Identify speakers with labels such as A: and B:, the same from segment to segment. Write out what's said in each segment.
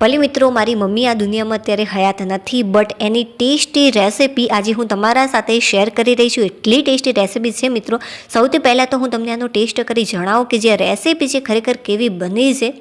A: ભલે મિત્રો મારી મમ્મી આ દુનિયામાં અત્યારે હયાત નથી, બટ એની ટેસ્ટી રેસિપી આજે હું તમારા સાથે શેર કરી રહી છું. એટલી ટેસ્ટી રેસિપી છે મિત્રો. સૌથી પહેલાં તો હું તમને આનો ટેસ્ટ કરી જણાવું કે જે રેસિપી છે ખરેખર કેવી બની છે.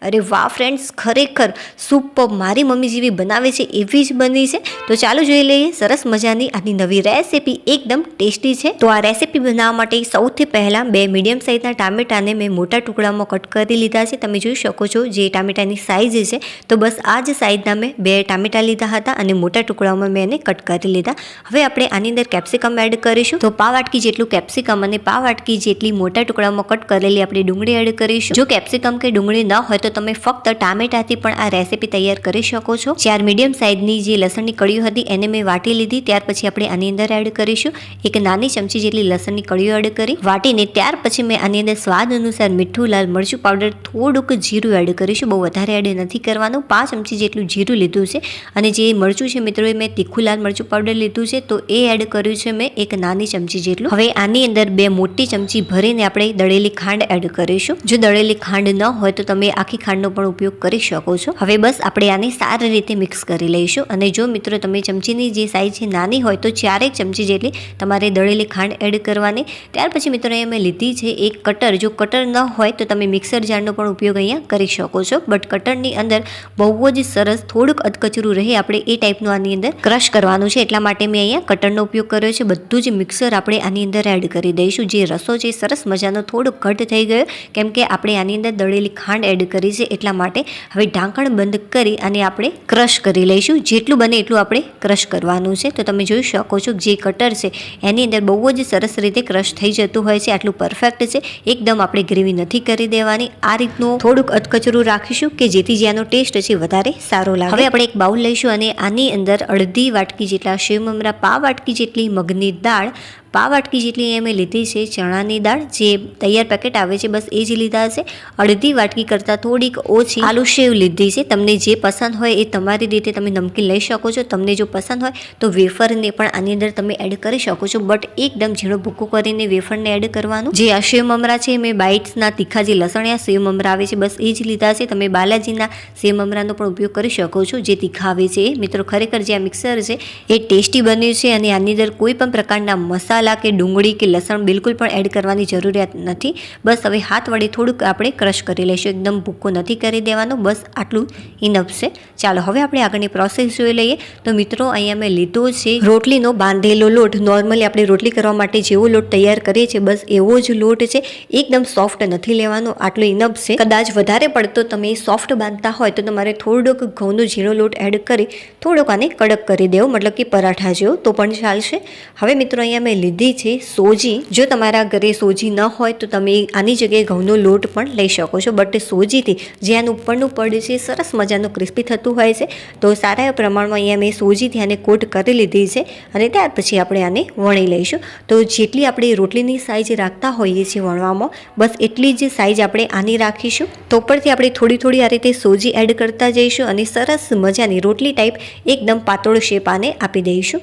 A: અરે વાહ ફ્રેન્ડ્સ, ખરેખર સુપર, મારી મમ્મી જેવી બનાવે છે એવી જ બની છે. તો ચાલો જોઈ લઈએ સરસ મજાની આની નવી રેસિપી, એકદમ ટેસ્ટી છે. તો આ રેસિપી બનાવવા માટે સૌથી પહેલાં 2 મીડિયમ સાઇઝના ટામેટાને મેં મોટા ટુકડામાં કટ કરી લીધા છે. તમે જોઈ શકો છો જે ટામેટાની સાઇઝ છે, તો બસ આ જ સાઇઝના મેં 2 ટામેટા લીધા હતા અને મોટા ટુકડામાં મેં એને કટ કરી લીધા. હવે આપણે આની અંદર કેપ્સિકમ એડ કરીશું. તો પાવ વાટકી જેટલું કેપ્સિકમ અને પાવ વાટકી જેટલી મોટા ટુકડામાં કટ કરેલી આપણે ડુંગળી એડ કરીશું. જો કેપ્સિકમ કે ડુંગળી ન હોય તો તમે ફક્ત ટામેટાથી પણ આ રેસિપી તૈયાર કરી શકો છો. 4 મીડિયમ સાઇઝની જે લસણની કળીઓ હતી એને મેં વાટી લીધી. ત્યાર પછી આપણે આની અંદર એડ કરીશું એક નાની ચમચી જેટલી લસણની કળીઓ એડ કરી વાટીને ત્યાર પછી મેં આની અંદર સ્વાદ અનુસાર મીઠું, લાલ મરચું પાવડર, થોડુંક જીરું એડ કરીશું. બહુ વધારે એડ નથી કરવાનું. 5 ચમચી જેટલું જીરું લીધું છે અને જે મરચું છે મિત્રો એ મેં તીખું લાલ મરચું પાવડર લીધું છે, તો એ એડ કર્યું છે મેં એક નાની ચમચી જેટલું. હવે આની અંદર 2 મોટી ચમચી ભરીને આપણે દળેલી ખાંડ એડ કરીશું. જો દળેલી ખાંડ ન હોય તો તમે આખી ખાંડનો પણ ઉપયોગ કરી શકો છો. હવે બસ આપણે આને સારી રીતે મિક્સ કરી લઈશું. અને જો મિત્રો તમે ચમચીની જે સાઈઝ છે નાની હોય તો 4 ચમચી જેટલી તમારે દળેલી ખાંડ એડ કરવાની. ત્યાર પછી મિત્રો અહીંયા મેં લીધી છે એક કટર. જો કટર ન હોય તો તમે મિક્સર જારનો પણ ઉપયોગ અહીંયા કરી શકો છો, બટ કટરની અંદર બહુ જ સરસ થોડુંક અધકચરું રહે આપણે એ ટાઈપનું આની અંદર ક્રશ કરવાનું છે, એટલા માટે મેં અહીંયા કટરનો ઉપયોગ કર્યો છે. બધું જ મિક્સર આપણે આની અંદર એડ કરી દઈશું. જે રસો છે સરસ મજાનો થોડોક ઘટ થઈ ગયો કેમ કે આપણે આની અંદર દળેલી ખાંડ એડ કરી છે, એટલા માટે હવે ઢાંકણ બંધ કરી અને આપણે ક્રશ કરી લઈશું. જેટલું બને એટલું આપણે ક્રશ કરવાનું છે. તો તમે જોઈ શકો છો જે કટર છે એની અંદર બહુ જ સરસ રીતે ક્રશ થઈ જતું હોય છે. આટલું પરફેક્ટ છે. એકદમ આપણે ગ્રેવી નથી કરી દેવાની. આ રીતનું થોડુંક અધકચરું રાખીશું કે જેથી જે આનો ટેસ્ટ છે વધારે સારો લાગે. હવે આપણે એક બાઉલ લઈશું અને આની અંદર અડધી વાટકી જેટલા સેવ મમરા, પાવ વાટકી જેટલી મગની દાળ, પાવ વાટકી જેટલી મેં લીધી છે ચણાની દાળ, જે તૈયાર પેકેટ આવે છે બસ એ જ લીધા છે. અડધી વાટકી કરતાં થોડીક ઓછી આલુ સેવ લીધી છે. તમને જે પસંદ હોય એ તમારી રીતે તમે નમકીન લઈ શકો છો. તમને જો પસંદ હોય તો વેફરને પણ આની અંદર તમે એડ કરી શકો છો, બટ એકદમ ઝીણો ભૂકો કરીને વેફરને એડ કરવાનું. જે આ સેવ મમરા છે મેં બાઇટ્સના તીખા જે લસણિયા સેવ મમરા આવે છે બસ એ જ લીધા છે. તમે બાલાજીના સેવ મમરાનો પણ ઉપયોગ કરી શકો છો જે તીખા આવે છે. મિત્રો ખરેખર જે આ મિક્સર છે એ ટેસ્ટી બન્યું છે અને આની અંદર કોઈ પણ પ્રકારના મસાલા કે ડુંગળી કે લસણ બિલકુલ પણ એડ કરવાની જરૂરિયાત નથી. બસ હવે હાથ વડે થોડુંક આપણે ક્રશ કરી લઈશું. એકદમ ભૂકો નથી કરી દેવાનો, બસ આટલું ઇનફ છે. ચાલો હવે આપણે આગળની પ્રોસેસ જોઈ લઈએ. તો મિત્રો અહીંયા મેં લીધો છે રોટલીનો બાંધેલો લોટ. નોર્મલી આપણે રોટલી કરવા માટે જેવો લોટ તૈયાર કરીએ છીએ બસ એવો જ લોટ છે. એકદમ સોફ્ટ નથી લેવાનો, આટલો ઇનફ છે. કદાચ વધારે પડતો તમે સોફ્ટ બાંધતા હોય તો તમારે થોડોક ઘઉંનો ઝીણો લોટ એડ કરી થોડોક આને કડક કરી દેવો, મતલબ કે પરાઠા જેવો, તો પણ ચાલશે. હવે મિત્રો અહીંયા મેં લીધી છે સોજી. જો તમારા ઘરે સોજી ન હોય તો તમે આની જગ્યાએ ઘઉંનો લોટ પણ લઈ શકો છો, બટ સોજીથી જે આનું ઉપરનું પડ છે સરસ મજાનું ક્રિસ્પી થતું હોય છે. તો સારા એવા પ્રમાણમાં અહીંયા મેં સોજીથી આને કોટ કરી લીધી છે અને ત્યાર પછી આપણે આને વણી લઈશું. તો જેટલી આપણે રોટલીની સાઇઝ રાખતા હોઈએ છીએ વણવામાં બસ એટલી જ સાઇઝ આપણે આની રાખીશું. તો ઉપરથી આપણે થોડી થોડી આ રીતે સોજી એડ કરતા જઈશું અને સરસ મજાની રોટલી ટાઈપ એકદમ પાતળો શેપ આને આપી દઈશું.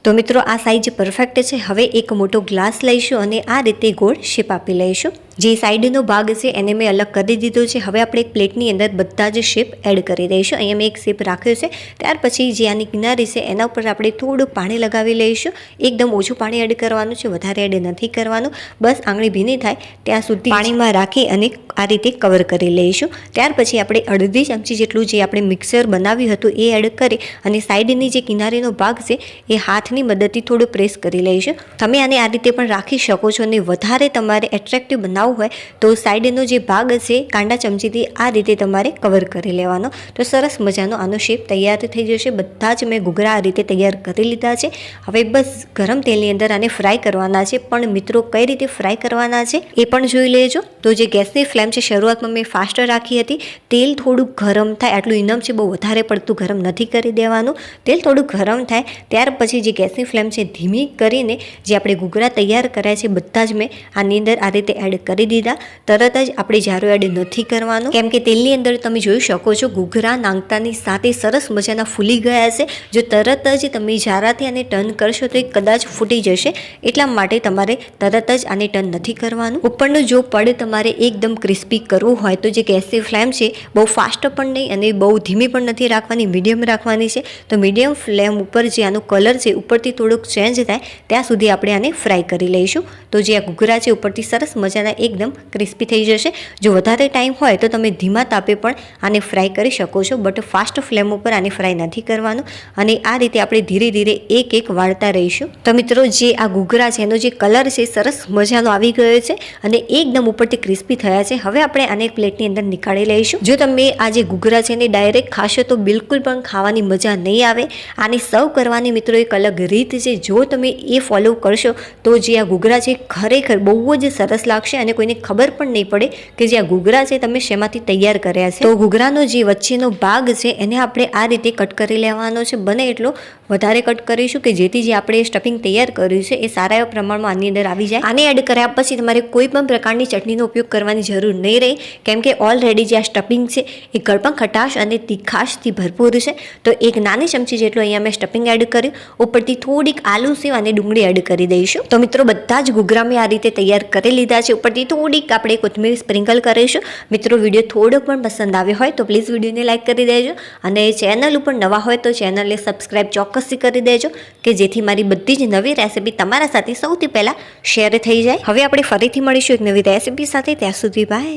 A: તો મિત્રો આ સાઇઝ પરફેક્ટ છે. હવે એક મોટો ગ્લાસ લઈશું અને આ રીતે ગોળ શેપ આપી લઈશું. જે સાઈડનો ભાગ છે એને મેં અલગ કરી દીધો છે. હવે આપણે એક પ્લેટની અંદર બધા જ શેપ એડ કરી દઈશું. અહીંયા મેં એક શેપ રાખ્યો છે. ત્યાર પછી જે આની કિનારી છે એના ઉપર આપણે થોડુંક પાણી લગાવી લઈશું. એકદમ ઓછું પાણી એડ કરવાનું છે, વધારે એડ નથી કરવાનું. બસ આંગળી ભીની થાય ત્યાં સુધી પાણીમાં રાખી અને આ રીતે કવર કરી લઈશું. ત્યાર પછી આપણે અડધી ચમચી જેટલું જે આપણે મિક્સર બનાવ્યું હતું એ એડ કરી અને સાઈડની જે કિનારીનો ભાગ છે એ હાથની મદદથી થોડું પ્રેસ કરી લઈશું. તમે આને આ રીતે પણ રાખી શકો છો અને વધારે તમારે એટ્રેક્ટિવ બનાવવું હોય તો સાઈડનો જે ભાગ છે કાંડા ચમચીથી આ રીતે તમારે કવર કરી લેવાનો. તો સરસ મજાનો આનો શેપ તૈયાર થઈ જશે. બધા જ મેં ઘૂઘરા આ રીતે તૈયાર કરી લીધા છે. હવે બસ ગરમ તેલની અંદર આને ફ્રાય કરવાના છે. પણ મિત્રો કઈ રીતે ફ્રાય કરવાના છે એ પણ જોઈ લેજો. તો જે ગેસની ફ્લેમ છે શરૂઆતમાં મેં ફાસ્ટ રાખી હતી. તેલ થોડુંક ગરમ થાય આટલું ઇનફ છે, બહુ વધારે પડતું ગરમ નથી કરી દેવાનું. તેલ થોડું ગરમ થાય ત્યાર પછી જે ગેસની ફ્લેમ છે ધીમી કરીને જે આપણે ઘૂઘરા તૈયાર કર્યા છે બધા જ મેં આની અંદર આ રીતે એડ કરી કરી દીધા. તરત જ આપણે જારો એડ નથી કરવાનું, કેમ કે તેલની અંદર તમે જોઈ શકો છો ઘૂઘરા નાંગતાની સાથે સરસ મજાના ફૂલી ગયા છે. જો તરત જ તમે જારાથી આને ટર્ન કરશો તો એ કદાચ ફૂટી જશે, એટલા માટે તમારે તરત જ આને ટર્ન નથી કરવાનું. ઉપરનું જો પડ તમારે એકદમ ક્રિસ્પી કરવું હોય તો જે ગેસની ફ્લેમ છે બહુ ફાસ્ટ પણ નહીં અને બહુ ધીમી પણ નથી રાખવાની, મીડિયમ રાખવાની છે. તો મીડિયમ ફ્લેમ ઉપર જે આનો કલર છે ઉપરથી થોડુંક ચેન્જ થાય ત્યાં સુધી આપણે આને ફ્રાય કરી લઈશું. તો જે આ ઘૂઘરા છે ઉપરથી સરસ મજાના એકદમ ક્રિસ્પી થઈ જશે. જો વધારે ટાઈમ હોય તો તમે ધીમા તાપે પણ આને ફ્રાય કરી શકો છો, બટ ફાસ્ટ ફ્લેમ ઉપર આને ફ્રાય નથી કરવાનું. અને આ રીતે આપણે ધીરે ધીરે એક એક વાળતા રહીશું. તો મિત્રો જે આ ઘૂઘરા છે એનો જે કલર છે સરસ મજાનો આવી ગયો છે અને એકદમ ઉપરથી ક્રિસ્પી થયા છે. હવે આપણે આને એક પ્લેટની અંદર નીકાળી લઈશું. જો તમે આ જે ઘૂઘરા છે એને ડાયરેક્ટ ખાશો તો બિલકુલ પણ ખાવાની મજા નહીં આવે. આને સર્વ કરવાની મિત્રો એક અલગ રીત છે. જો તમે એ ફોલો કરશો તો જે આ ઘૂઘરા છે ખરેખર બહુ જ સરસ લાગશે અને કોઈને ખબર પણ નહીં પડે કે જે આ ઘૂઘરા છે તમે શેમાંથી તૈયાર કર્યા છે. તો ઘૂઘરાનો જે વચ્ચેનો ભાગ છે એને આપણે આ રીતે કટ કરી લેવાનો છે. બને એટલો વધારે કટ કરીશું કે જેથી જે આપણે સ્ટફિંગ તૈયાર કર્યું છે એ સારા એવા પ્રમાણમાં આની અંદર આવી જાય. આને એડ કર્યા પછી તમારે કોઈ પણ પ્રકારની ચટણીનો ઉપયોગ કરવાની જરૂર નહીં રહે, કેમ કે ઓલરેડી જે આ સ્ટફિંગ છે એ ગળપણ ખટાશ અને તીખાશથી ભરપૂર છે. તો એક નાની ચમચી જેટલું અહીંયા મેં સ્ટફિંગ એડ કર્યું. ઉપરથી થોડીક આલુ સેવ અને ડુંગળી એડ કરી દઈશું. તો મિત્રો બધા જ ઘૂઘરા મેં આ રીતે તૈયાર કરી લીધા છે. ઉપરથી થોડીક આપણે કોથમીર સ્પ્રિંકલ કરીશું. મિત્રો વિડીયો થોડો પણ પસંદ આવ્યો હોય તો પ્લીઝ વિડીયોને લાઇક કરી દેજો અને ચેનલ ઉપર નવા હોય તો ચેનલને સબસ્ક્રાઈબ ચોક્કસથી કરી દેજો કે જેથી મારી બધી જ નવી રેસીપી તમારા સાથે સૌથી પહેલાં શેર થઈ જાય. હવે આપણે ફરીથી મળીશું એક નવી રેસીપી સાથે. ત્યાં સુધી બાય.